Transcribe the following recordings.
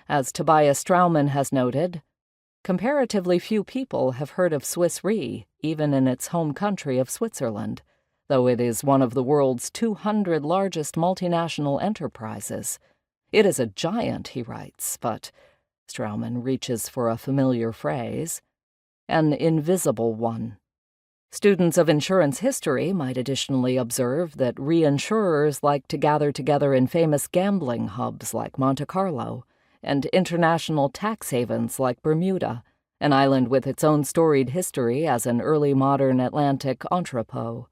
As Tobias Straumann has noted, comparatively few people have heard of Swiss Re, even in its home country of Switzerland, though it is one of the world's 200 largest multinational enterprises. It is a giant, he writes, but Straumann reaches for a familiar phrase, an invisible one. Students of insurance history might additionally observe that reinsurers like to gather together in famous gambling hubs like Monte Carlo and international tax havens like Bermuda, an island with its own storied history as an early modern Atlantic entrepot.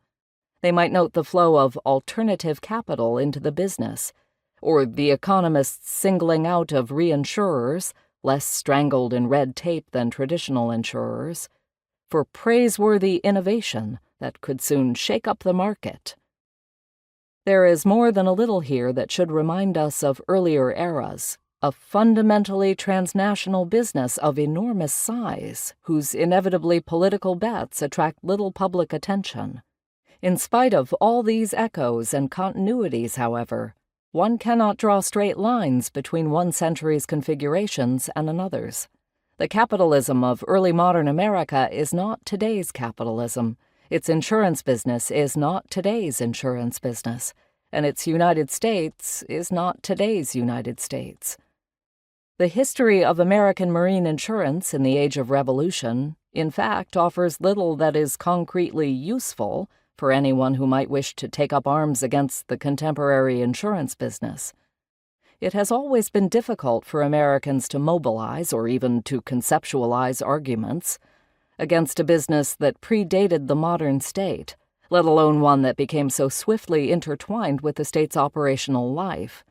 They might note the flow of alternative capital into the business, or the economists' singling out of reinsurers, less strangled in red tape than traditional insurers, for praiseworthy innovation that could soon shake up the market. There is more than a little here that should remind us of earlier eras, a fundamentally transnational business of enormous size, whose inevitably political bets attract little public attention. In spite of all these echoes and continuities, however, one cannot draw straight lines between one century's configurations and another's. The capitalism of early modern America is not today's capitalism. Its insurance business is not today's insurance business. And its United States is not today's United States. The history of American marine insurance in the Age of Revolution, in fact, offers little that is concretely useful for anyone who might wish to take up arms against the contemporary insurance business. It has always been difficult for Americans to mobilize or even to conceptualize arguments against a business that predated the modern state, let alone one that became so swiftly intertwined with the state's operational life.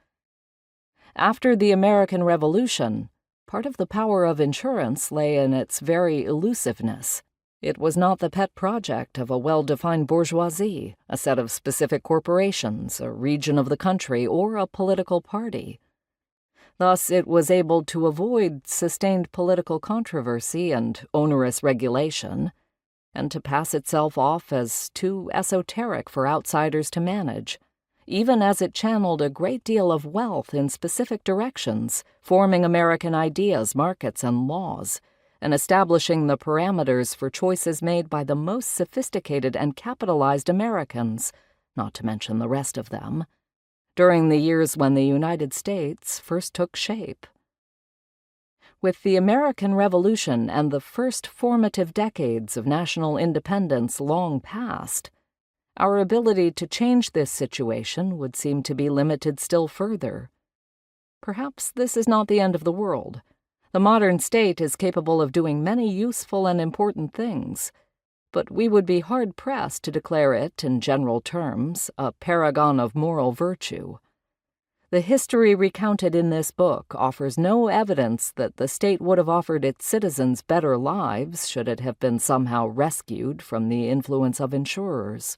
After the American Revolution, part of the power of insurance lay in its very elusiveness. It was not the pet project of a well-defined bourgeoisie, a set of specific corporations, a region of the country, or a political party. Thus, it was able to avoid sustained political controversy and onerous regulation, and to pass itself off as too esoteric for outsiders to manage, even as it channeled a great deal of wealth in specific directions, forming American ideas, markets, and laws, and establishing the parameters for choices made by the most sophisticated and capitalized Americans, not to mention the rest of them, during the years when the United States first took shape. With the American Revolution and the first formative decades of national independence long past, our ability to change this situation would seem to be limited still further. Perhaps this is not the end of the world. The modern state is capable of doing many useful and important things, but we would be hard-pressed to declare it, in general terms, a paragon of moral virtue. The history recounted in this book offers no evidence that the state would have offered its citizens better lives should it have been somehow rescued from the influence of insurers.